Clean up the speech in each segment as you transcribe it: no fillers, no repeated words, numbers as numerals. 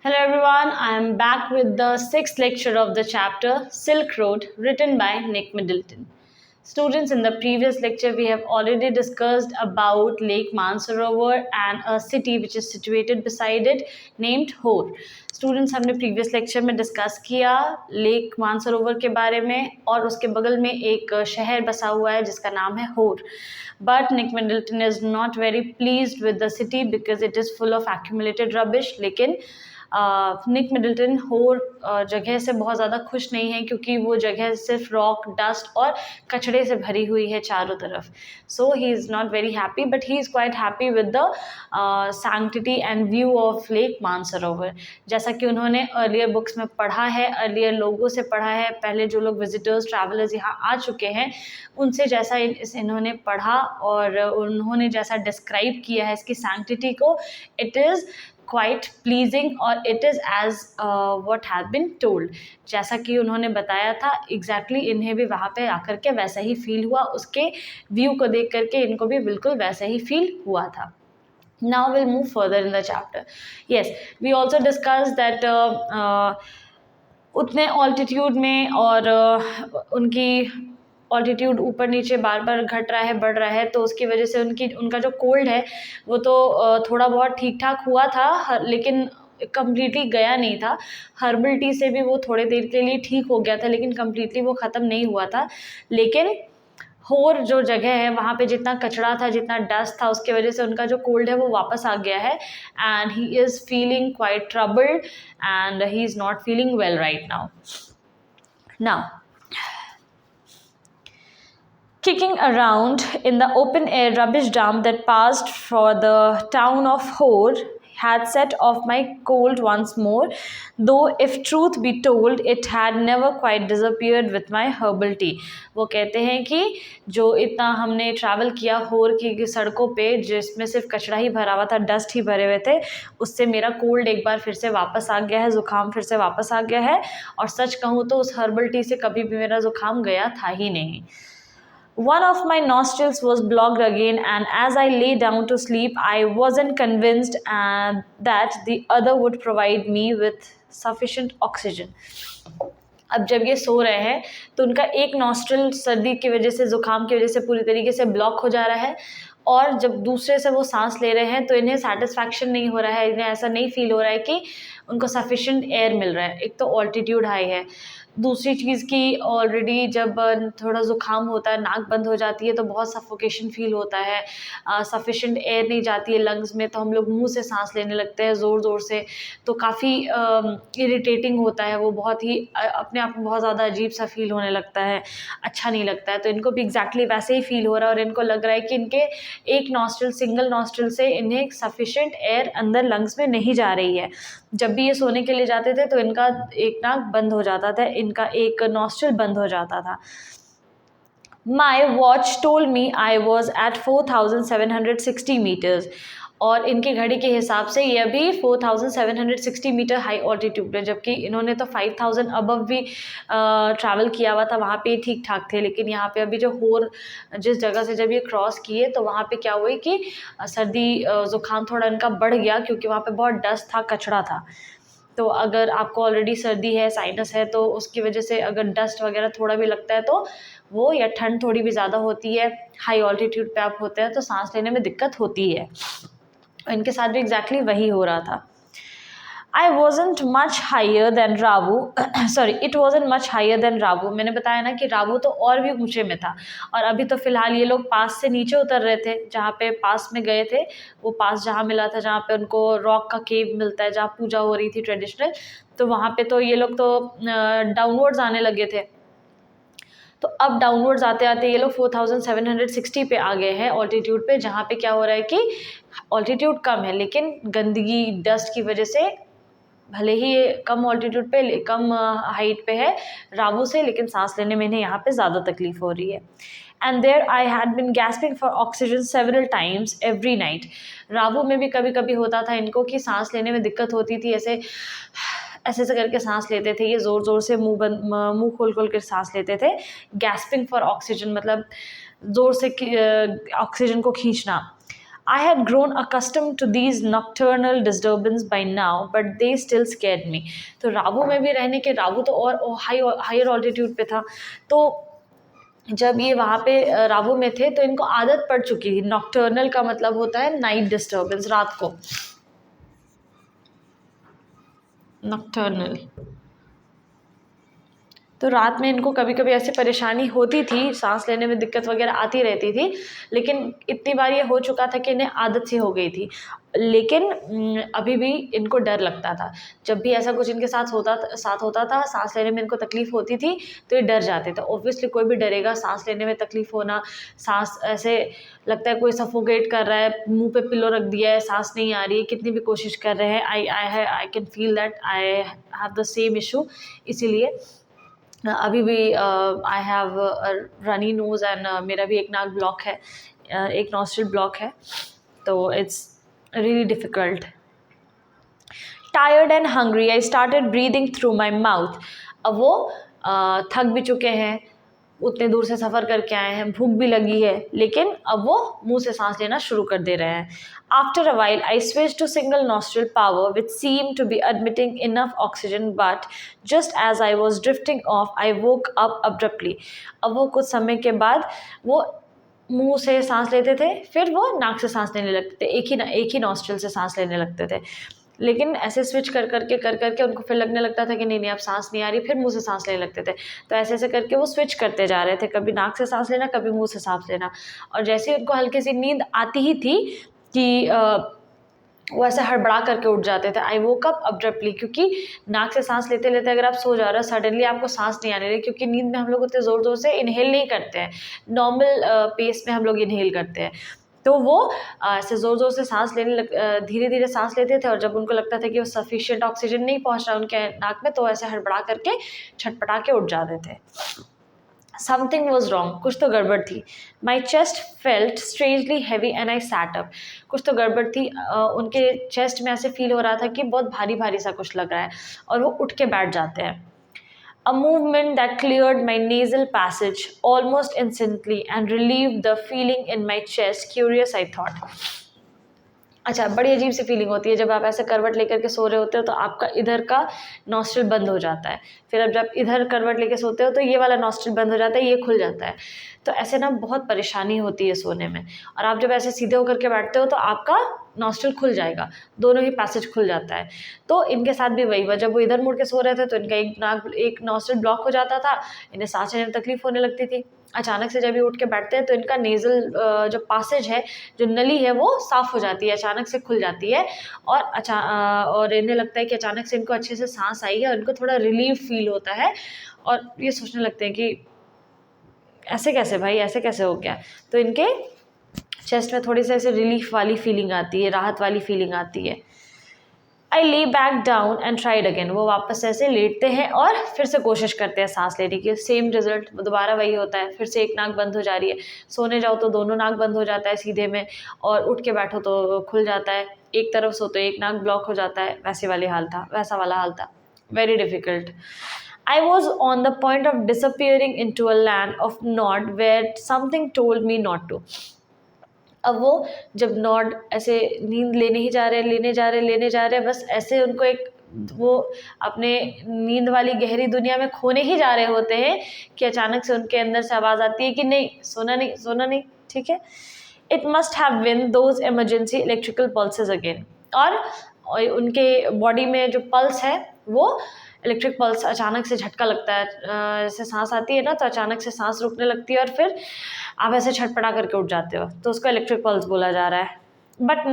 Hello everyone, I am back with the sixth lecture of the chapter Silk Road written by Nick Middleton. Students, in the previous lecture we have already discussed about Lake Mansarovar and a city which is situated beside it named Hor. Students हमने previous lecture में discuss किया lake Mansarovar के बारे में और उसके बगल में एक शहर बसा हुआ है जिसका नाम है होर. But Nick Middleton is not very pleased with the city because it is full of accumulated rubbish. लेकिन निक मिडल्टन होर जगह से बहुत ज़्यादा खुश नहीं है क्योंकि वो जगह सिर्फ रॉक, डस्ट और कचड़े से भरी हुई है चारों तरफ. So he is not very happy but he is quite happy with the sanctity and view of lake Mansarovar. जैसा कि उन्होंने अर्लियर बुक्स में पढ़ा है, अर्लियर लोगों से पढ़ा है, पहले जो लोग विजिटर्स ट्रैवलर्स यहाँ आ चुके हैं उनसे जैसा इन्होंने पढ़ा और उन्होंने जैसा डिस्क्राइब किया है इसकी सैंक्टिटी को, इट इज़ quite pleasing और it is as what had been told. जैसा कि उन्होंने बताया था exactly इन्हें भी वहाँ पे आकर के वैसा ही फील हुआ, उसके व्यू को देख करके इनको भी बिल्कुल वैसा ही फील हुआ था. Now we'll move further in the chapter. Yes, we also discussed that उतने ऑल्टीट्यूड में और उनकी ऑल्टीट्यूड ऊपर नीचे बार बार घट रहा है, बढ़ रहा है, तो उसकी वजह से उनका जो कोल्ड है वो तो थोड़ा बहुत ठीक ठाक हुआ था लेकिन कम्प्लीटली गया नहीं था. हर्बल टी से भी वो थोड़े देर के लिए ठीक हो गया था लेकिन कम्प्लीटली वो ख़त्म नहीं हुआ था. लेकिन होर जो जगह है वहाँ पे जितना कचरा था, जितना डस्ट था, उसकी वजह से उनका जो कोल्ड है वो वापस आ गया है and he is feeling quite troubled and he is not feeling well right now. Kicking around in the open-air rubbish dump that passed for the town of Hor had set off my cold once more, though if truth be told, it had never quite disappeared with my herbal tea. वो कहते हैं कि जो इतना हमने travel किया होर की सड़कों पे जिसमें सिर्फ कचरा ही भरा हुआ था, डस्ट ही भरे हुए थे, उससे मेरा कोल्ड एक बार फिर से वापस आ गया है, ज़ुकाम फिर से वापस आ गया है. और सच कहूँ तो उस हर्बल टी से कभी भी मेरा ज़ुकाम गया था ही नहीं. One of my nostrils was blocked again, and as I lay down to sleep, I wasn't convinced that the other would provide me with sufficient oxygen. अब जब ये सो रहे हैं तो उनका एक नॉस्ट्रल सर्दी की वजह से, ज़ुकाम की वजह से पूरी तरीके से ब्लॉक हो जा रहा है और जब दूसरे से वो सांस ले रहे हैं तो इन्हें सेटिस्फैक्शन नहीं हो रहा है, इन्हें ऐसा नहीं फील हो रहा है कि उनको सफिशेंट एयर मिल रहा है. एक तो ऑल्टीट्यूड हाई है, दूसरी चीज़ की ऑलरेडी जब थोड़ा ज़ुकाम होता है, नाक बंद हो जाती है तो बहुत सफोकेशन फील होता है, सफिशेंट एयर नहीं जाती है लंग्स में तो हम लोग मुंह से सांस लेने लगते हैं ज़ोर ज़ोर से, तो काफ़ी इरिटेटिंग होता है वो, बहुत ही अपने आप में बहुत ज़्यादा अजीब सा फील होने लगता है, अच्छा नहीं लगता है. तो इनको भी एग्जैक्टली वैसे ही फील हो रहा है और इनको लग रहा है कि इनके एक नॉस्ट्रल, सिंगल नॉस्ट्रल से इन्हें सफिशेंट एयर अंदर लंग्स में नहीं जा रही है. जब भी ये सोने के लिए जाते थे तो इनका एक नाक बंद हो जाता था, इनका एक नॉस्ट्रल बंद हो जाता था. My watch told me I was at 4,760 meters और इनकी घड़ी के हिसाब से ये अभी 4,760 मीटर हाई ऑल्टीट्यूड है, जबकि इन्होंने तो 5,000 अबव भी ट्रैवल किया हुआ था, वहाँ पे ठीक ठाक थे. लेकिन यहाँ पे अभी जो होर जिस जगह से जब ये क्रॉस किए तो वहाँ पे क्या हुई कि सर्दी ज़ुकाम थोड़ा इनका बढ़ गया क्योंकि वहाँ पे बहुत डस्ट था, कचरा था. तो अगर आपको ऑलरेडी सर्दी है, साइनस है, तो उसकी वजह से अगर डस्ट वगैरह थोड़ा भी लगता है तो वो, या ठंड थोड़ी भी ज़्यादा होती है, हाई ऑल्टीट्यूड पे आप होते हैं तो सांस लेने में दिक्कत होती है. इनके साथ भी एग्जैक्टली वही हो रहा था. I wasn't much higher than रावू sorry it wasn't much higher than रावू. मैंने बताया ना कि रावू तो और भी ऊंचे में था और अभी तो फ़िलहाल ये लोग पास से नीचे उतर रहे थे, जहाँ पे पास में गए थे, वो पास जहाँ मिला था जहाँ पे उनको रॉक का केव मिलता है जहाँ पूजा हो रही थी ट्रेडिशनल, तो वहाँ पे तो ये लोग तो डाउनवर्ड्स आने लगे थे. तो अब डाउनवर्ड्स आते आते ये लोग 4,760 पे आ गए हैं ऑल्टीट्यूड पे, जहाँ पे क्या हो रहा है कि ऑल्टीट्यूड कम है लेकिन गंदगी, डस्ट की वजह से, भले ही ये कम ऑल्टीट्यूड पे, कम हाइट पे है रावू से, लेकिन सांस लेने में इन्हें यहाँ पे ज़्यादा तकलीफ हो रही है. And there I had been gasping for oxygen several times every night. रावू में भी कभी कभी होता था इनको कि सांस लेने में दिक्कत होती थी, ऐसे ऐसे करके सांस लेते थे, ये ज़ोर ज़ोर से मुंह खोल खोल कर सांस लेते थे. गैस्पिंग फॉर ऑक्सीजन मतलब ज़ोर से ऑक्सीजन को खींचना. I had grown accustomed to these nocturnal disturbance by now, but they still scared me. तो रावू में भी रहने के, रावू तो और हायर ऑल्टीट्यूड पे था, तो जब ये वहाँ पे रावू में थे तो इनको आदत पड़ चुकी थी. नॉक्टर्नल का मतलब होता है नाइट डिस्टर्बेंस, रात को. नॉक्टर्नल तो रात में इनको कभी कभी ऐसी परेशानी होती थी, सांस लेने में दिक्कत वगैरह आती रहती थी, लेकिन इतनी बार ये हो चुका था कि इन्हें आदत सी हो गई थी. लेकिन अभी भी इनको डर लगता था. जब भी ऐसा कुछ इनके साथ होता था, सांस लेने में इनको तकलीफ़ होती थी तो ये डर जाते थे. ऑब्वियसली कोई भी डरेगा, सांस लेने में तकलीफ़ होना, सांस ऐसे लगता है कोई सफोकेट कर रहा है, मुंह पे पिलो रख दिया है, सांस नहीं आ रही है, कितनी भी कोशिश कर रहे हैं. I can feel that I have the same issue. इसीलिए अभी भी I have runny nose and मेरा भी एक नाक ब्लॉक है, एक नॉस्ट्रिल ब्लॉक है, तो it's really difficult. Tired and hungry I started breathing through my mouth. अब वो थक भी चुके हैं, उतने दूर से सफ़र करके आए हैं, भूख भी लगी है, लेकिन अब वो मुंह से सांस लेना शुरू कर दे रहे हैं. After a while I switch to single nostril power which seem to be admitting enough oxygen, but just as I was drifting off I woke up abruptly. अब वो कुछ समय के बाद वो मुंह से सांस लेते थे, फिर वो नाक से सांस लेने लगते थे, एक ही नॉस्ट्रिल से सांस लेने लगते थे. लेकिन ऐसे स्विच कर करके उनको फिर लगने लगता था कि नहीं अब सांस नहीं आ रही, फिर मुंह से सांस लेने लगते थे. तो ऐसे करके वो स्विच करते जा रहे थे, कभी नाक से सांस लेना, कभी मुंह से सांस लेना. और जैसे ही उनको हल्की सी नींद आती ही थी कि वो ऐसे हड़बड़ा करके उठ जाते थे. आई वोक अप अब्रप्टली, क्योंकि नाक से सांस लेते लेते अगर आप सो जा रहे हो, सडनली आपको सांस नहीं आने लगी, क्योंकि नींद में हम लोग उतने ज़ोर ज़ोर से इनहेल नहीं करते हैं, नॉर्मल पेस में हम लोग इनहेल करते हैं. तो वो ऐसे ज़ोर ज़ोर से सांस धीरे धीरे सांस लेते थे, और जब उनको लगता था कि वो सफिशिएंट ऑक्सीजन नहीं पहुंच रहा उनके नाक में, तो ऐसे हड़बड़ा करके छटपटा के उठ जाते थे. समथिंग वॉज रॉन्ग, कुछ तो गड़बड़ थी. माई chest felt strangely heavy and I sat up. कुछ तो गड़बड़ थी, उनके चेस्ट में ऐसे फील हो रहा था कि बहुत भारी भारी सा कुछ लग रहा है, और वो उठ के बैठ जाते हैं. A movement that cleared my nasal passage almost instantly and relieved the feeling in my chest. Curious, I thought. अच्छा, बड़ी अजीब सी फीलिंग होती है जब आप ऐसे करवट लेकर के सो रहे होते हो तो आपका इधर का नॉस्ट्रिल बंद हो जाता है, फिर अब जब इधर करवट लेके सोते हो तो ये वाला नॉस्ट्रिल बंद हो जाता है, ये खुल जाता है. तो ऐसे ना बहुत परेशानी होती है सोने में. और आप जब ऐसे सीधे होकर के बैठते हो तो आपका नॉस्ट्रिल खुल जाएगा, दोनों ही पैसेज खुल जाता है. तो इनके साथ भी वही हुआ, जब वो इधर मुड़ के सो रहे थे तो इनका एक नॉस्ट्रिल ब्लॉक हो जाता था, इन्हें सांस लेने में तकलीफ होने लगती थी. अचानक से जब ये उठ के बैठते हैं तो इनका नेज़ल जो पासेज है, जो नली है, वो साफ़ हो जाती है, अचानक से खुल जाती है. और इन्हें लगता है कि अचानक से इनको अच्छे से सांस आई है, और इनको थोड़ा रिलीफ फील होता है, और ये सोचने लगते हैं कि ऐसे कैसे भाई, ऐसे कैसे हो गया. तो इनके चेस्ट में थोड़ी सी ऐसे रिलीफ वाली फीलिंग आती है, राहत वाली फीलिंग आती है. I lay back down and tried again. वो वापस ऐसे लेटते हैं और फिर से कोशिश करते हैं सांस लेने की. सेम रिजल्ट, दोबारा वही होता है, फिर से एक नाक बंद हो जा रही है. सोने जाओ तो दोनों नाक बंद हो जाता है सीधे में, और उठ के बैठो तो खुल जाता है. एक तरफ सो तो एक नाक ब्लॉक हो जाता है. वैसा वाला हाल था. Very difficult. I was on the point of disappearing into a land of nod where something told me not to. अब वो जब नॉड ऐसे नींद लेने जा रहे, बस ऐसे उनको एक वो अपने नींद वाली गहरी दुनिया में खोने ही जा रहे होते हैं कि अचानक से उनके अंदर से आवाज़ आती है कि नहीं, सोना नहीं, ठीक है. It must have been those emergency electrical pulses again. और उनके बॉडी में जो पल्स है वो इलेक्ट्रिक पल्स, अचानक से झटका लगता है, जैसे सांस आती है ना तो अचानक से सांस रुकने लगती है और फिर आप ऐसे छटपटा करके उठ जाते हो, तो उसका इलेक्ट्रिक पल्स बोला जा रहा है. But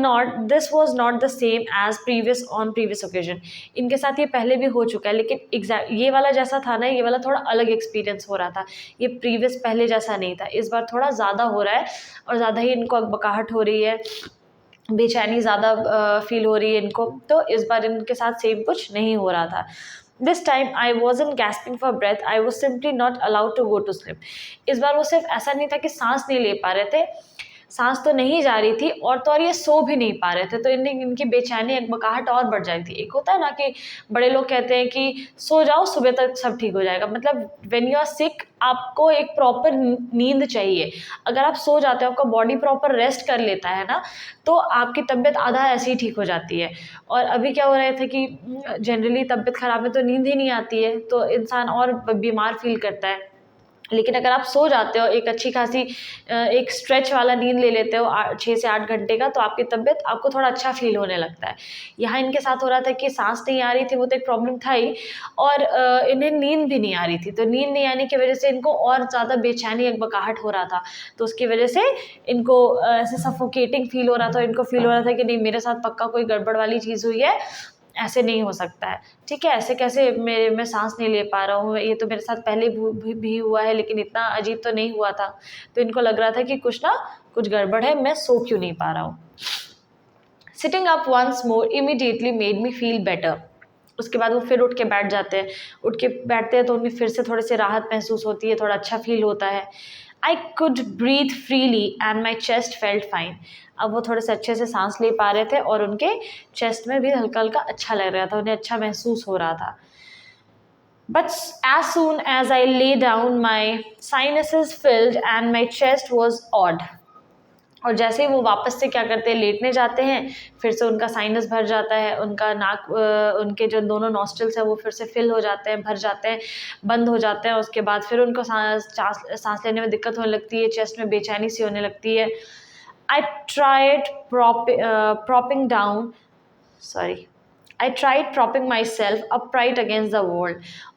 this was not the same as previous occasion. इनके साथ ये पहले भी हो चुका है, लेकिन ये वाला जैसा था ना, ये वाला थोड़ा अलग एक्सपीरियंस हो रहा था. ये प्रीवियस पहले जैसा नहीं था, इस बार थोड़ा ज़्यादा हो रहा है, और ज़्यादा ही इनको अकबकाहट हो रही है, बेचैनी ज़्यादा फील हो रही है इनको. तो इस बार इनके साथ सेम कुछ नहीं हो रहा था. This time I wasn't gasping for breath. I was simply not allowed to go to sleep. इस बार वो सिर्फ ऐसा नहीं था कि सांस नहीं ले पा रहे थे, सांस तो नहीं जा रही थी और तो और ये सो भी नहीं पा रहे थे, तो इनकी बेचैनी अकबकाहट और बढ़ जाती थी। एक होता है ना कि बड़े लोग कहते हैं कि सो जाओ सुबह तक सब ठीक हो जाएगा, मतलब व्हेन यू आर सिक आपको एक प्रॉपर नींद चाहिए। अगर आप सो जाते हो, आपका बॉडी प्रॉपर रेस्ट कर लेता है ना, तो आपकी तबीयत आधा ऐसे ही ठीक हो जाती है। और अभी क्या हो रहा था कि जनरली तबीयत ख़राब में तो नींद ही नहीं आती है, तो इंसान और बीमार फील करता है। लेकिन अगर आप सो जाते हो एक अच्छी खासी एक स्ट्रेच वाला नींद ले लेते हो 6 से 8 घंटे का, तो आपकी तबीयत आपको थोड़ा अच्छा फील होने लगता है। यहाँ इनके साथ हो रहा था कि सांस नहीं आ रही थी, वो तो एक प्रॉब्लम था ही, और इन्हें नींद भी नहीं आ रही थी। तो नींद नहीं आने की वजह से इनको और ज़्यादा बेचैनी अकबकाहट हो रहा था, तो उसकी वजह से इनको ऐसे सफोकेटिंग फील हो रहा था। इनको फील हो रहा था कि नहीं, मेरे साथ पक्का कोई गड़बड़ वाली चीज़ हुई है, ऐसे नहीं हो सकता है। ठीक है, ऐसे कैसे मैं सांस नहीं ले पा रहा हूँ, ये तो मेरे साथ पहले भी हुआ है, लेकिन इतना अजीब तो नहीं हुआ था। तो इनको लग रहा था कि कुछ गड़बड़ है, मैं सो क्यों नहीं पा रहा हूँ। Sitting up once more immediately made me feel better. उसके बाद वो फिर उठ के बैठ जाते हैं। उठ के बैठते हैं तो उनमें फिर से थोड़ी सी राहत महसूस होती है, थोड़ा अच्छा फील होता है। I could breathe freely and my chest felt fine. अब वो थोड़े से अच्छे से सांस ले पा रहे थे और उनके चेस्ट में भी हल्का हल्का अच्छा लग रहा था, उन्हें अच्छा महसूस हो रहा था। But as soon as I lay down, my sinuses filled and my chest was odd. और जैसे ही वो वापस से क्या करते हैं, लेटने जाते हैं, फिर से उनका साइनस भर जाता है, उनका नाक उनके जो दोनों नॉस्ट्रल्स हैं वो फिर से फिल हो जाते हैं, भर जाते हैं, बंद हो जाते हैं। उसके बाद फिर उनको सांस लेने में दिक्कत होने लगती है, चेस्ट में बेचैनी सी होने लगती है। I tried propping down, sorry, I tried propping myself upright against the wall.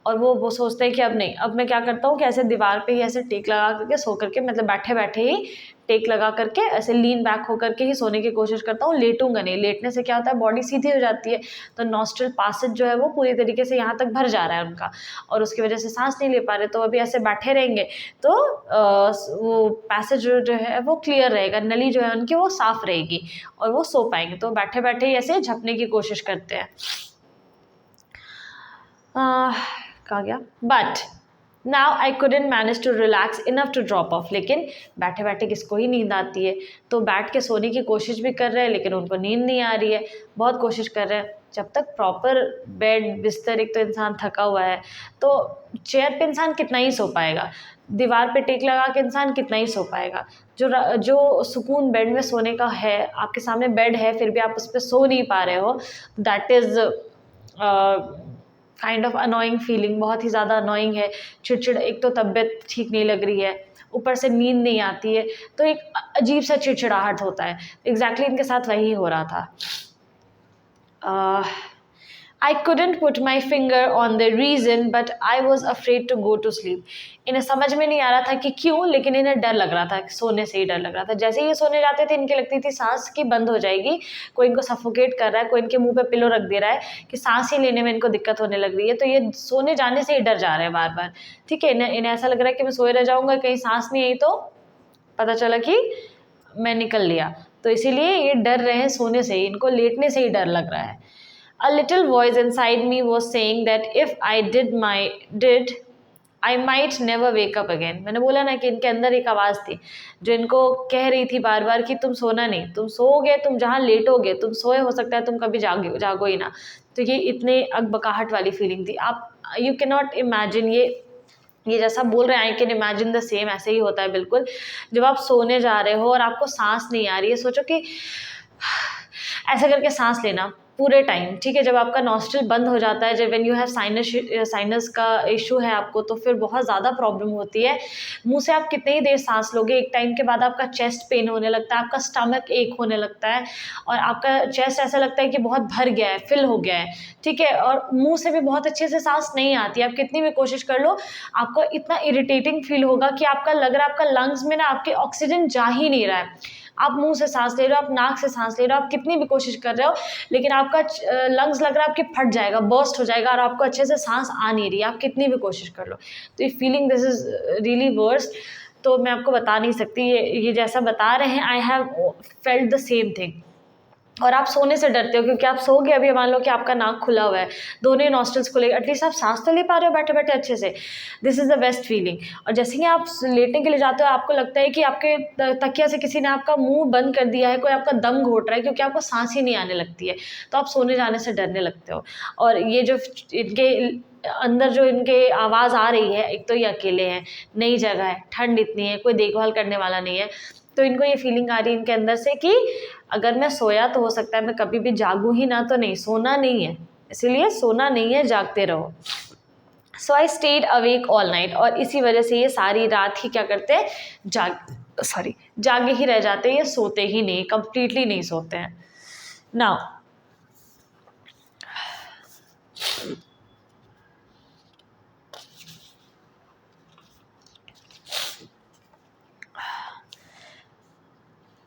और वो सोचते हैं कि अब नहीं, अब मैं क्या करता हूँ कि ऐसे दीवार पे ही ऐसे टेक लगा करके सो करके, मतलब बैठे बैठे ही टेक लगा करके ऐसे लीन बैक होकर के ही सोने की कोशिश करता हूँ, लेटूंगा नहीं। लेटने से क्या होता है, बॉडी सीधी हो जाती है, तो नॉस्ट्रल पासेज जो है वो पूरी तरीके से यहाँ तक भर जा रहा है उनका, और उसकी वजह से सांस नहीं ले पा रहे। तो अभी ऐसे बैठे रहेंगे तो वो पैसेज जो है वो क्लियर रहेगा, नली जो है उनकी वो साफ रहेगी और वो सो पाएंगे। तो बैठे बैठे ही ऐसे झपने की कोशिश करते हैं। कहाँ गया, but now I couldn't manage to relax enough to drop off. लेकिन बैठे बैठे किसको ही नींद आती है, तो बैठ के सोने की कोशिश भी कर रहे हैं लेकिन उनको नींद नहीं आ रही है, बहुत कोशिश कर रहे हैं। जब तक प्रॉपर बेड बिस्तर, एक तो इंसान थका हुआ है, तो चेयर पे इंसान कितना ही सो पाएगा, दीवार पे टेक लगा के इंसान कितना ही सो पाएगा। जो सुकून बेड में सोने का है, आपके सामने बेड है फिर भी आप उस पर सो नहीं पा रहे हो, that is kind of annoying feeling, बहुत ही ज़्यादा अनोइंग है। चिड़चिड़, एक तो तबीयत ठीक नहीं लग रही है, ऊपर से नींद नहीं आती है, तो एक अजीब सा चिड़चिड़ाहट होता है। एग्जैक्टली इनके साथ वही हो रहा था। I couldn't put my finger on the reason, but I was afraid to go to sleep. इन्हें समझ में नहीं आ रहा था कि क्यों, लेकिन इन्हें डर लग रहा था, सोने से ही डर लग रहा था। जैसे ये सोने जाते थे इनके लगती थी सांस की बंद हो जाएगी, कोई इनको सफोकेट कर रहा है, कोई इनके मुंह पे पिलो रख दे रहा है कि सांस ही लेने में इनको दिक्कत होने लग रही है, तो ये सोने जाने से ही डर जा रहे हैं बार बार। ठीक है, इन्हें ऐसा लग रहा है कि मैं सोए रह जाऊँगा, कहीं सांस नहीं आई तो पता चला कि मैं निकल लिया, तो इसीलिए ये डर रहे हैं सोने से ही, इनको लेटने से ही डर लग रहा है। A little voice inside me was saying that if I did, I might never wake up again. मैंने बोला ना कि इनके अंदर एक आवाज़ थी जो इनको कह रही थी बार बार कि तुम सोना नहीं, तुम सोओगे, तुम जहाँ लेटोगे, तुम सोए, हो सकता है तुम कभी जागो ही ना। तो ये इतने अकबकाहट वाली फीलिंग थी। आप यू कैन नॉट इमेजिन, ये जैसा बोल रहे हैं, I can imagine the same, ऐसे ही होता है बिल्कुल। जब आप सोने जा रहे हो और आपको सांस नहीं आ रही है, सोचो कि ऐसा करके सांस लेना पूरे टाइम, ठीक है। जब आपका नॉस्ट्रल बंद हो जाता है, जब व्हेन यू हैव साइनस का इशू है आपको, तो फिर बहुत ज़्यादा प्रॉब्लम होती है। मुंह से आप कितनी ही देर सांस लोगे, एक टाइम के बाद आपका चेस्ट पेन होने लगता है, आपका स्टमक एक होने लगता है, और आपका चेस्ट ऐसा लगता है कि बहुत भर गया है, फिल हो गया है, ठीक है। और मुंह से भी बहुत अच्छे से सांस नहीं आती, आप कितनी भी कोशिश कर लो, आपको इतना इरिटेटिंग फील होगा कि आपका लग रहा है आपका लंग्स में ना आपके ऑक्सीजन जा ही नहीं रहा है। आप मुंह से सांस ले रहे हो, आप नाक से सांस ले रहे हो, आप कितनी भी कोशिश कर रहे हो, लेकिन आपका लंग्स लग रहा है आपके फट जाएगा, बर्स्ट हो जाएगा, और आपको अच्छे से सांस आ नहीं रही, आप कितनी भी कोशिश कर लो। तो ये feeling, this is really worst. तो मैं आपको बता नहीं सकती, ये जैसा बता रहे हैं, I have felt the same thing. और आप सोने से डरते हो क्योंकि आप सो गए, अभी मान लो कि आपका नाक खुला हुआ है, दोनों नॉस्ट्रल्स खुले, एटलीस्ट आप सांस तो ले पा रहे हो बैठे बैठे अच्छे से। This is the best feeling. और जैसे ही आप लेटने के लिए जाते हो, आपको लगता है कि आपके तकिया से किसी ने आपका मुंह बंद कर दिया है, कोई आपका दम घोट रहा है, क्योंकि आपको सांस ही नहीं आने लगती है, तो आप सोने जाने से डरने लगते हो। और ये जो इनके अंदर जो इनके आवाज़ आ रही है, एक तो ये अकेले हैं, नई जगह है, ठंड इतनी है, कोई देखभाल करने वाला नहीं है, तो इनको ये फीलिंग आ रही है इनके अंदर से कि अगर मैं सोया तो हो सकता है मैं कभी भी जागूं ही ना, तो नहीं, सोना नहीं है, इसीलिए सोना नहीं है, जागते रहो। So I stayed awake all night, और इसी वजह से ये सारी रात ही क्या करते हैं, जागे ही रह जाते हैं, ये सोते ही नहीं, कंप्लीटली नहीं सोते हैं। Now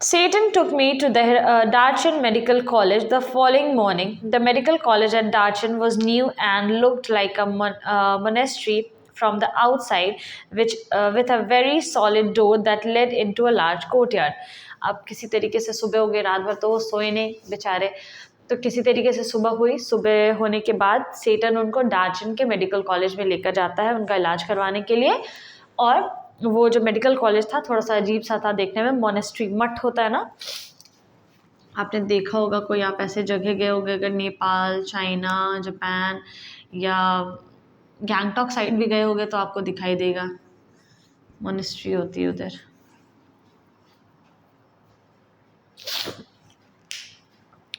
Satan took me to the Darchin Medical College the following morning. The medical college at Darchin was new and looked like a monastery from the outside, with a very solid door that led into a large courtyard. अब किसी तरीके से सुबह हो गई, रात भर तो वो सोए नहीं बेचारे, तो किसी तरीके से सुबह हुई, सुबह होने के बाद सेटन उनको डार्चिन के मेडिकल कॉलेज में लेकर जाता है उनका इलाज करवाने के लिए। और वो जो मेडिकल कॉलेज था थोड़ा सा अजीब सा था देखने में, मोनेस्ट्री, मठ होता है ना, आपने देखा होगा, कोई आप ऐसे जगह गए होंगे अगर नेपाल, चाइना, जापान या गैंगटॉक साइड भी गए होंगे तो आपको दिखाई देगा, मोनेस्ट्री होती है उधर।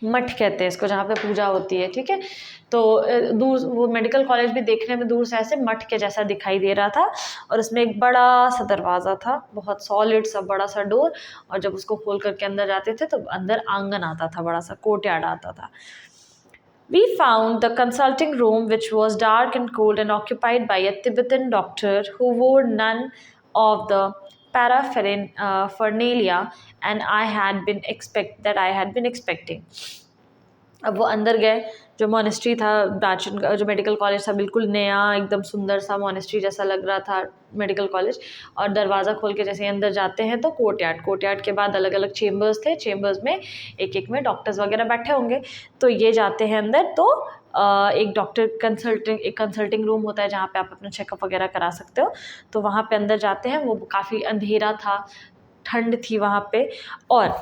मठ कहते हैं इसको, जहाँ पे पूजा होती है, ठीक है। तो दूर वो मेडिकल कॉलेज भी देखने में दूर से ऐसे मठ के जैसा दिखाई दे रहा था, और उसमें एक बड़ा सा दरवाज़ा था, बहुत सॉलिड सा बड़ा सा डोर, और जब उसको खोल करके अंदर जाते थे तो अंदर आंगन आता था, बड़ा सा कोर्टयार्ड आता था। We found the consulting room, which was dark and cold and occupied by a Tibetan doctor who wore none of the paraphernalia and I had been expecting. अब वो अंदर गए, जो मोनेस्ट्री था डार्चिन का, जो मेडिकल कॉलेज था, बिल्कुल नया, एकदम सुंदर सा मोनेस्ट्री जैसा लग रहा था मेडिकल कॉलेज। और दरवाज़ा खोल के जैसे अंदर जाते हैं तो कोर्टयार्ड के बाद अलग अलग चेम्बर्स थे, चेम्बर्स में एक एक में डॉक्टर्स वगैरह बैठे होंगे, तो ये जाते हैं अंदर, तो एक कंसल्टिंग रूम होता है जहाँ पे आप अपना चेकअप वगैरह करा सकते हो, तो वहाँ पे अंदर जाते हैं। वो काफ़ी अंधेरा था, ठंड थी वहाँ पे, और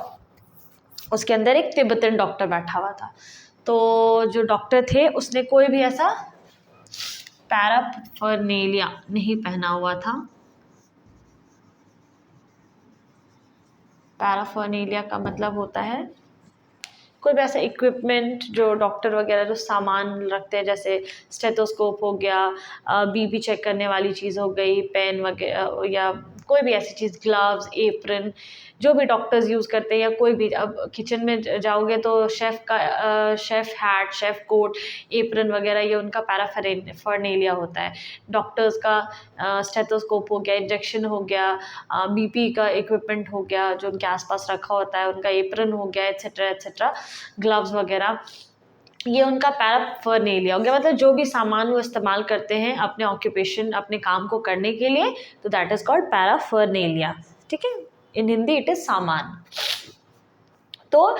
उसके अंदर एक तिब्बतन डॉक्टर बैठा हुआ था। तो जो डॉक्टर थे उसने कोई भी ऐसा पैराफर्नेलिया नहीं पहना हुआ था। पैराफर्नेलिया का मतलब होता है कोई भी ऐसा इक्विपमेंट जो डॉक्टर वगैरह जो सामान रखते हैं, जैसे स्टेथोस्कोप हो गया, बीपी चेक करने वाली चीज़ हो गई, पेन वगैरह, या कोई भी ऐसी चीज़, ग्लव्स, एप्रन, जो भी डॉक्टर्स यूज़ करते हैं, या कोई भी, अब किचन में जाओगे तो chef hat, chef coat, apron वगैरह, ये उनका पैराफर्नेलिया होता है। डॉक्टर्स का स्टेथोस्कोप हो गया, इंजेक्शन हो गया, बीपी का इक्विपमेंट हो गया जो उनके आसपास रखा होता है, उनका एप्रन हो गया, एट्सेट्रा एट्सेट्रा, ग्लव्स वगैरह, ये उनका पैराफर्नेलिया हो गया। मतलब जो भी सामान वो इस्तेमाल करते हैं अपने ऑक्यूपेशन, अपने काम को करने के लिए, तो दैट इज़ कॉल्ड पैराफर्नेलिया, ठीक है। इन हिंदी इट इज़ सामान। तो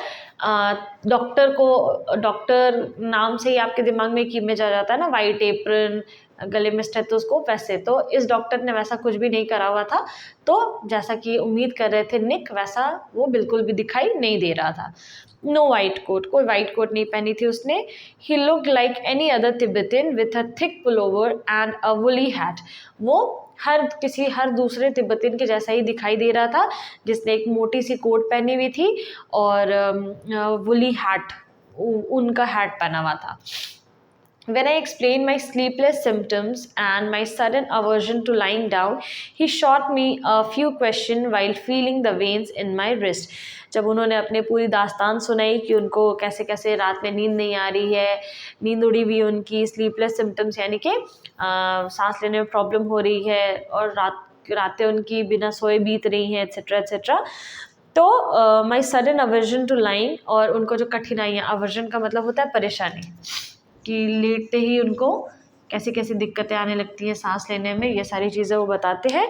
डॉक्टर नाम से ही आपके दिमाग में एक इमेज आ जाता है ना, वाइट एप्रन, गले में स्टेथोस्कोप, वैसे तो इस डॉक्टर ने वैसा कुछ भी नहीं करा हुआ था, तो जैसा कि उम्मीद कर रहे थे निक, वैसा वो बिल्कुल भी दिखाई नहीं दे रहा था। नो वाइट कोट, कोई वाइट कोट नहीं पहनी थी उसने। He looked like any other Tibetan with a thick pullover and a woolly hat. वो हर दूसरे तिब्बतन के जैसा ही दिखाई दे रहा था, जिसने एक मोटी सी कोट पहनी हुई थी और वुली हैट, उनका हैट पहना हुआ था। When I explained my sleepless symptoms and my sudden aversion to lying down, he shot me a few questions while feeling the veins in my wrist. जब उन्होंने अपने पूरी दास्तान सुनाई कि उनको कैसे कैसे रात में नींद नहीं आ रही है, नींद उड़ी हुई उनकी, स्लीपलेस सिम्टम्स यानी कि सांस लेने में प्रॉब्लम हो रही है, और रातें उनकी बिना सोए बीत रही हैं, एट्सेट्रा एट्सेट्रा, तो माई सडन अवर्जन टू लाइंग, और उनको जो कठिनाइयाँ, अवर्जन का मतलब होता है परेशानी, कि लेटते ही उनको कैसी कैसी दिक्कतें आने लगती हैं सांस लेने में, ये सारी चीज़ें वो बताते हैं।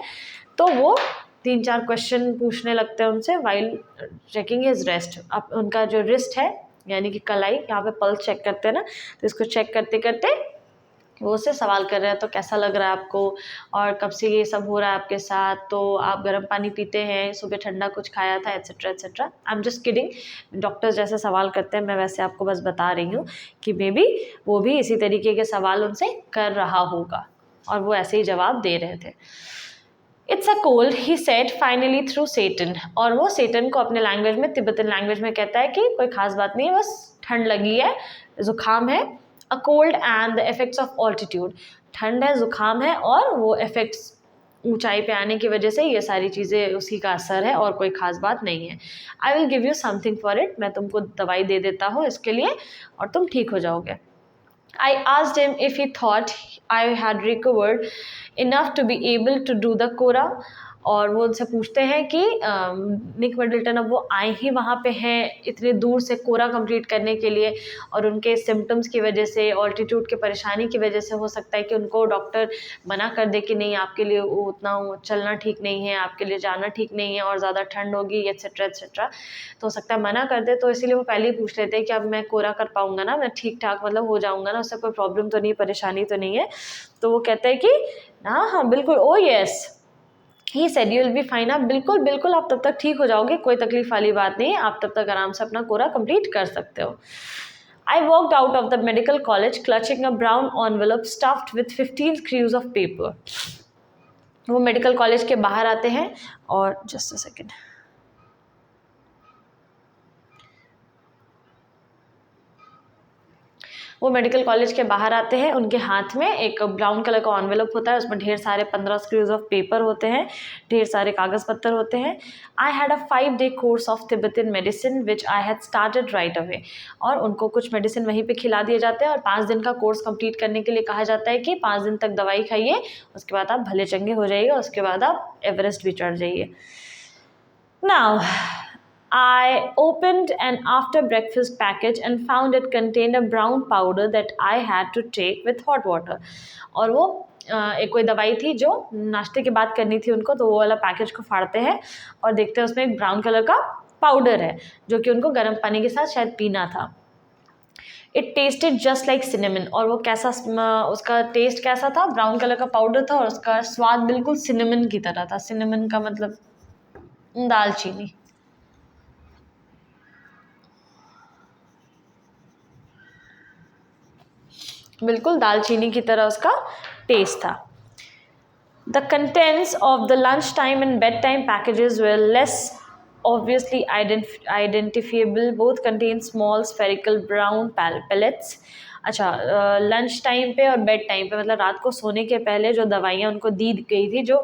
तो वो 3-4 क्वेश्चन पूछने लगते हैं उनसे वाइल चेकिंग हिज रेस्ट। अब उनका जो रिस्ट है, यानी कि कलाई, यहाँ पे पल्स चेक करते हैं ना, तो इसको चेक करते करते वो उससे सवाल कर रहे हैं, तो कैसा लग रहा है आपको, और कब से ये सब हो रहा है आपके साथ, तो आप गर्म पानी पीते हैं, सुबह ठंडा कुछ खाया था, etcetera etcetera. I am just kidding, doctors जैसे सवाल करते हैं, मैं वैसे आपको बस बता रही हूँ कि मे बी वो भी इसी तरीके के सवाल उनसे कर रहा होगा और वो ऐसे ही जवाब दे रहे थे। It's a cold he said finally through सेटन, और वो सेटन को अपने लैंग्वेज में, तिब्बतन लैंग्वेज में कहता है कि कोई खास बात नहीं है, बस ठंड लगी है, जुकाम है। A cold and the effects of altitude, ठंड है, जुकाम है, और वो इफेक्ट्स ऊंचाई पे आने की वजह से ये सारी चीज़ें उसी का असर है और कोई खास बात नहीं है। I will give you something for it, मैं तुमको दवाई दे देता हूँ इसके लिए और तुम ठीक हो जाओगे। I asked him if he thought I had recovered enough to be able to do the Kora, और वो उनसे पूछते हैं कि निक मिडल्टन अब वो आए ही वहाँ पे हैं इतने दूर से कोरा कंप्लीट करने के लिए, और उनके सिम्टम्स की वजह से, ऑल्टीट्यूड की परेशानी की वजह से हो सकता है कि उनको डॉक्टर मना कर दे कि नहीं आपके लिए उतना चलना ठीक नहीं है, आपके लिए जाना ठीक नहीं है, और ज़्यादा ठंड होगी एट्सेट्रा एट्सेट्रा, तो हो सकता है मना कर दे। तो इसीलिए वो पहले ही पूछ लेते हैं कि अब मैं कोरा कर पाऊँगा ना, मैं ठीक ठाक मतलब हो जाऊँगा ना, उससे कोई प्रॉब्लम तो नहीं, परेशानी तो नहीं है। तो वो कहते हैं कि हाँ हाँ बिल्कुल, oh yes, he said you will be fine, आप बिल्कुल बिल्कुल आप तब तक ठीक हो जाओगे, कोई तकलीफ वाली बात नहीं है, आप तब तक आराम से अपना कोरा कंप्लीट कर सकते हो। I walked out of the medical college clutching a brown envelope stuffed with 15 screws of paper. वो मेडिकल कॉलेज के बाहर आते हैं और जस्ट अ सेकेंड, वो मेडिकल कॉलेज के बाहर आते हैं, उनके हाथ में एक ब्राउन कलर का एनवेलप होता है, उसमें ढेर सारे 15 स्क्रूज ऑफ पेपर होते हैं, ढेर सारे कागज़ पत्तर होते हैं। I had a 5-day course of Tibetan medicine which I had started right away, और उनको कुछ मेडिसिन वहीं पे खिला दिए जाते हैं और 5 दिन का कोर्स कंप्लीट करने के लिए कहा जाता है कि 5 दिन तक दवाई खाइए, उसके बाद आप भले चंगे हो जाइए, उसके बाद आप एवरेस्ट भी चढ़ जाइए। Now I opened an after breakfast package and found it contained a brown powder that I had to take with hot water. और वो एक कोई दवाई थी जो नाश्ते के बाद करनी थी उनको, तो वो वाला पैकेज को फाड़ते हैं और देखते हैं उसमें एक ब्राउन कलर का पाउडर है जो कि उनको गर्म पानी के साथ शायद पीना था। It tested just like cinnamon, और वो कैसा, उसका टेस्ट कैसा था, ब्राउन कलर का पाउडर था और उसका स्वाद बिल्कुल सिनेमन की तरह था। सिनेमन का मतलब दालचीनी। बिल्कुल दालचीनी की तरह उसका टेस्ट था। The contents of the lunch time and bed time packages were less obviously identifiable, both contain small spherical brown pellets। अच्छा, लंच टाइम पे और बेड टाइम पे मतलब रात को सोने के पहले जो दवाइयाँ उनको दी गई थी, जो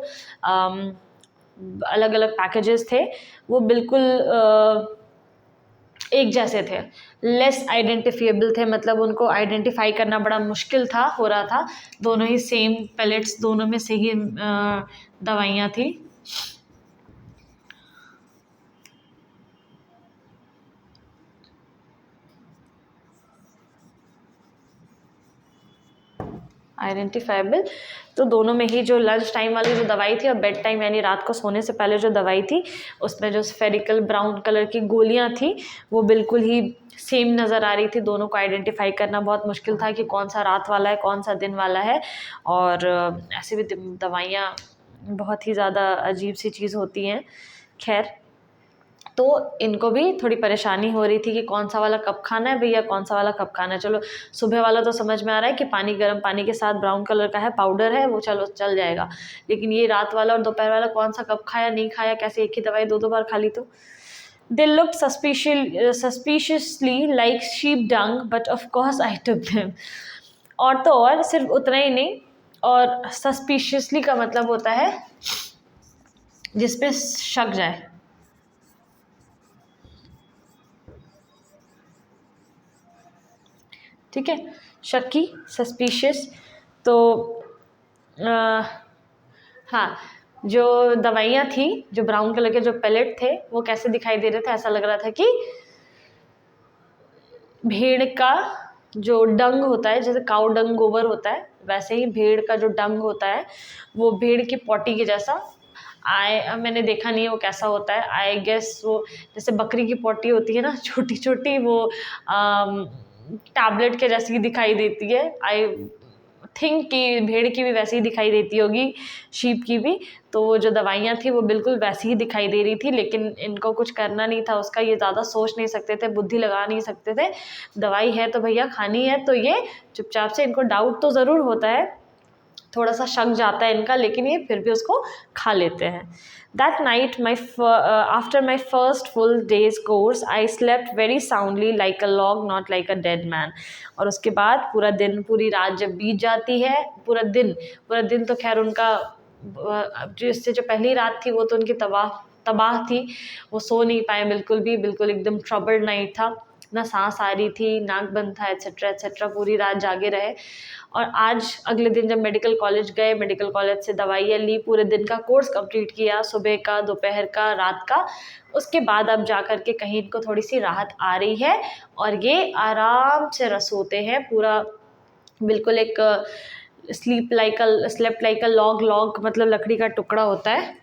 अलग अलग पैकेजेस थे, वो बिल्कुल एक जैसे थे, लेस आइडेंटिफिएबल थे, मतलब उनको आइडेंटिफाई करना बड़ा मुश्किल था, हो रहा था। दोनों ही सेम पैलेट्स, दोनों में से ही दवाइयाँ थी। आइडेंटिफाइबल, तो दोनों में ही जो लंच टाइम वाली जो दवाई थी और बेड टाइम यानी रात को सोने से पहले जो दवाई थी, उसमें जो स्फेरिकल ब्राउन कलर की गोलियां थी वो बिल्कुल ही सेम नज़र आ रही थी। दोनों को आइडेंटिफाई करना बहुत मुश्किल था कि कौन सा रात वाला है कौन सा दिन वाला है, और ऐसे भी दवाइयाँ बहुत ही ज़्यादा अजीब सी चीज़ होती हैं। खैर, तो इनको भी थोड़ी परेशानी हो रही थी कि कौन सा वाला कब खाना है भैया, कौन सा वाला कब खाना है। चलो सुबह वाला तो समझ में आ रहा है कि पानी, गर्म पानी के साथ ब्राउन कलर का है, पाउडर है, वो चलो चल जाएगा, लेकिन ये रात वाला और दोपहर वाला कौन सा कब खाया, नहीं खाया, कैसे एक ही दवाई दो बार खा ली। तो they looked suspiciously like sheep dung, but of course I took them। और तो और सिर्फ उतना ही नहीं, और सस्पिशियसली का मतलब होता है जिसपे शक जाए, ठीक है, शक्की, सस्पिशियस। तो हाँ, जो दवाइयाँ थी, जो ब्राउन कलर के जो पैलेट थे, वो कैसे दिखाई दे रहे थे, ऐसा लग रहा था कि भेड़ का जो डंग होता है, जैसे काउ डंग गोबर होता है, वैसे ही भेड़ का जो डंग होता है वो भेड़ की पॉटी के जैसा मैंने देखा नहीं है वो कैसा होता है। आई गेस वो जैसे बकरी की पोटी होती है ना, छोटी छोटी, वो टैबलेट के जैसी दिखाई देती है। आई थिंक कि भेड़ की भी वैसी ही दिखाई देती होगी, शीप की भी। तो वो जो दवाइयाँ थी वो बिल्कुल वैसी ही दिखाई दे रही थी, लेकिन इनको कुछ करना नहीं था उसका, ये ज़्यादा सोच नहीं सकते थे, बुद्धि लगा नहीं सकते थे। दवाई है तो भैया खानी है, तो ये चुपचाप से, इनको डाउट तो ज़रूर होता है, थोड़ा सा शक जाता है इनका, लेकिन ये फिर भी उसको खा लेते हैं। That night, after my first full day's course, I slept very soundly like a log, not like a dead man. और उसके बाद पूरा दिन, पूरी रात जब बीत जाती है, पूरा दिन तो खैर उनका, जिससे जो पहली रात थी वो तो उनकी तबाह थी। वो सो नहीं पाए बिल्कुल भी, बिल्कुल एकदम ट्रबल्ड नाइट था, ना सांस आ रही थी, नाक बंद था, एट्सेट्रा एट्सेट्रा, पूरी रात जागे रहे। और आज अगले दिन जब मेडिकल कॉलेज गए, मेडिकल कॉलेज से दवाइयाँ ली, पूरे दिन का कोर्स कंप्लीट किया, सुबह का, दोपहर का, रात का। उसके बाद अब जा कर के कहीं इनको थोड़ी सी राहत आ रही है और ये आराम से रसोते हैं, पूरा बिल्कुल एक स्लेप्ट लाइक अ लॉग मतलब लकड़ी का टुकड़ा होता है,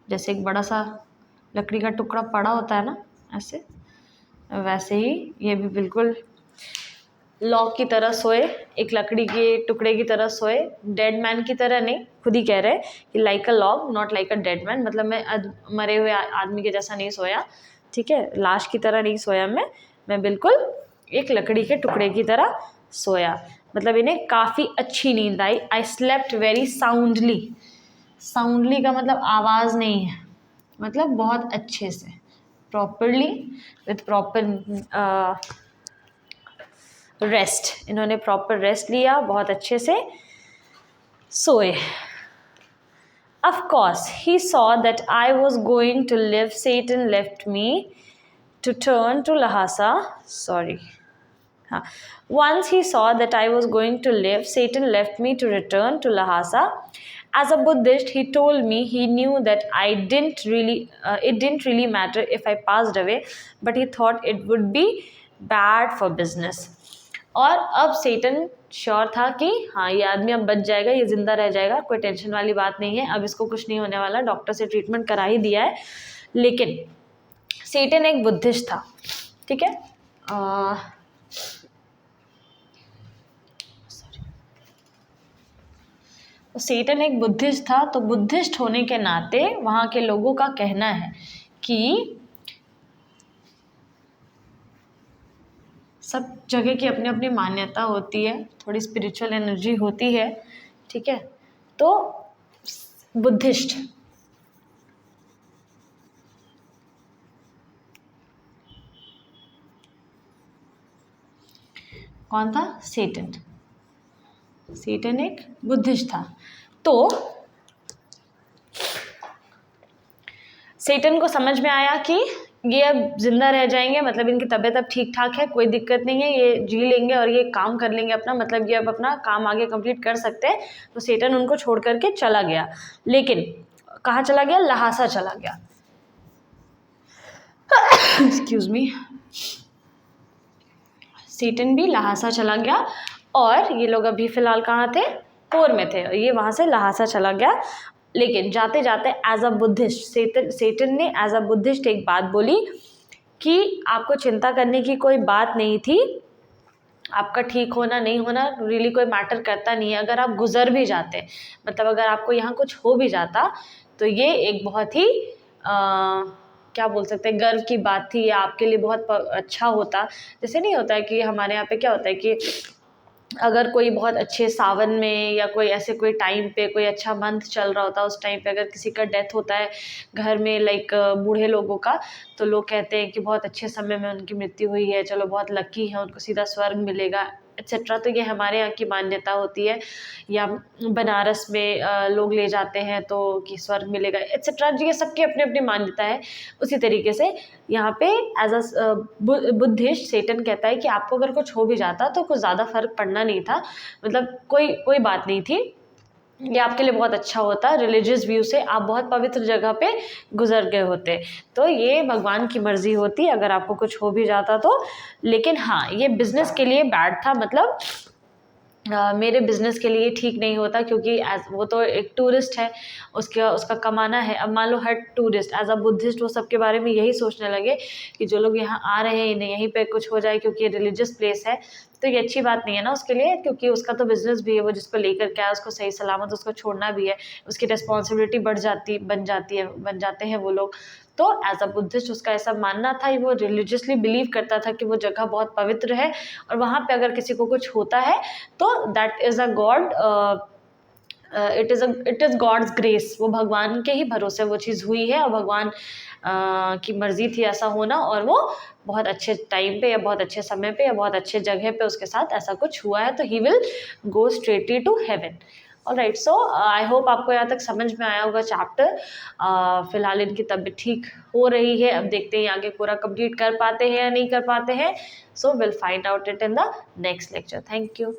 जैसे एक बड़ा सा लकड़ी का टुकड़ा पड़ा होता है ना, ऐसे वैसे ही ये भी बिल्कुल लॉग की तरह सोए, एक लकड़ी के टुकड़े की तरह सोए, डेड मैन की तरह नहीं, खुद ही कह रहे हैं कि like a log not like a dead man, मतलब मैं मरे हुए आदमी के जैसा नहीं सोया, ठीक है, लाश की तरह नहीं सोया मैं बिल्कुल एक लकड़ी के टुकड़े की तरह सोया। मतलब इन्हें काफ़ी अच्छी नींद आई। I slept very soundly, soundly का मतलब आवाज़ नहीं है, मतलब बहुत अच्छे से, प्रॉपरली, विथ प्रॉपर रेस्ट, इन्होंने प्रॉपर रेस्ट लिया, बहुत अच्छे से सोए। Of course, he saw that I was going to live. Satan left me to turn to Lhasa. Sorry. Once he saw that I was going to live, Satan left me to return to Lhasa. As a Buddhist, he told me he knew that it didn't really matter if I passed away, but he thought it would be bad for business. और अब सेटन sure था कि हाँ ये आदमी अब बच जाएगा, ये जिंदा रह जाएगा, कोई टेंशन वाली बात नहीं है, अब इसको कुछ नहीं होने वाला, डॉक्टर से ट्रीटमेंट करा ही दिया है। लेकिन सेटन एक बुद्धिस्ट था, ठीक है, सेटन एक बुद्धिस्ट था, तो बुद्धिस्ट होने के नाते वहाँ के लोगों का कहना है कि सब जगह की अपनी अपनी मान्यता होती है, थोड़ी स्पिरिचुअल एनर्जी होती है, ठीक है। तो बुद्धिस्ट कौन था? सेटन। सेटन एक बुद्धिस्ट था। तो सेटन को समझ में आया कि ये अब जिंदा रह जाएंगे, मतलब इनकी तबीयत अब ठीक ठाक है, कोई दिक्कत नहीं है, ये जी लेंगे और ये काम कर लेंगे अपना, मतलब ये अब अपना काम आगे कंप्लीट कर सकते हैं। तो सेटन उनको छोड़ करके चला गया। लेकिन कहाँ चला गया? लहासा चला गया। Excuse me. सेटन भी लहासा चला गया और ये लोग अभी फ़िलहाल कहाँ थे? पोर में थे, और ये वहाँ से लहासा चला गया। लेकिन जाते जाते एज अ बुद्धिस्ट सेटन ने एज अ बुद्धिस्ट एक बात बोली कि आपको चिंता करने की कोई बात नहीं थी, आपका ठीक होना नहीं होना रियली कोई मैटर करता नहीं है। अगर आप गुजर भी जाते, मतलब अगर आपको यहाँ कुछ हो भी जाता, तो ये एक बहुत ही क्या बोल सकते हैं, गर्व की बात थी, या आपके लिए बहुत अच्छा होता। जैसे नहीं होता है कि हमारे यहाँ पे क्या होता है कि अगर कोई बहुत अच्छे सावन में या कोई ऐसे कोई टाइम पे कोई अच्छा मंथ चल रहा होता है, उस टाइम पे अगर किसी का डेथ होता है घर में, लाइक बूढ़े लोगों का, तो लोग कहते हैं कि बहुत अच्छे समय में उनकी मृत्यु हुई है, चलो बहुत लकी है, उनको सीधा स्वर्ग मिलेगा, एट्सेट्रा। तो ये हमारे यहाँ की मान्यता होती है। या बनारस में लोग ले जाते हैं तो कि स्वर्ग मिलेगा, एट्सेट्रा। ये सबकी अपनी अपनी मान्यता है। उसी तरीके से यहाँ पे एज अ बुद्धिस्ट सेटन कहता है कि आपको अगर कुछ हो भी जाता तो कुछ ज़्यादा फर्क पड़ना नहीं था, मतलब कोई बात नहीं थी, ये आपके लिए बहुत अच्छा होता। रिलीजियस व्यू से आप बहुत पवित्र जगह पे गुजर गए होते, तो ये भगवान की मर्जी होती अगर आपको कुछ हो भी जाता तो। लेकिन हाँ, ये बिजनेस के लिए बैड था, मतलब मेरे बिज़नेस के लिए ठीक नहीं होता, क्योंकि एज वो तो एक टूरिस्ट है, उसका कमाना है। अब मान लो हर टूरिस्ट एज अ बुद्धिस्ट वो सबके बारे में यही सोचने लगे कि जो लोग यहाँ आ रहे हैं इन्हें यहीं पे कुछ हो जाए क्योंकि ये रिलीजियस प्लेस है, तो ये अच्छी बात नहीं है ना उसके लिए, क्योंकि उसका तो बिज़नेस भी है, वो जिसको लेकर के आया उसको सही सलामत उसको छोड़ना भी है, उसकी रिस्पॉन्सिबिलिटी बन जाते हैं वो लोग। तो एज अ बुद्धिस्ट उसका ऐसा मानना था, वो रिलीजियसली बिलीव करता था कि वो जगह बहुत पवित्र है, और वहाँ पे अगर किसी को कुछ होता है तो that is a God, it is God's grace, वो भगवान के ही भरोसे वो चीज़ हुई है, और भगवान की मर्जी थी ऐसा होना, और वो बहुत अच्छे टाइम पे या बहुत अच्छे समय पे या बहुत अच्छे जगह पे उसके साथ ऐसा कुछ हुआ है, तो he will go straightly to heaven. Alright, so I hope आपको यहाँ तक समझ में आया होगा चैप्टर। फिलहाल इनकी तबीयत ठीक हो रही है, अब देखते हैं आगे पूरा कंप्लीट कर पाते हैं या नहीं कर पाते हैं। So will find out it in the next lecture. Thank you.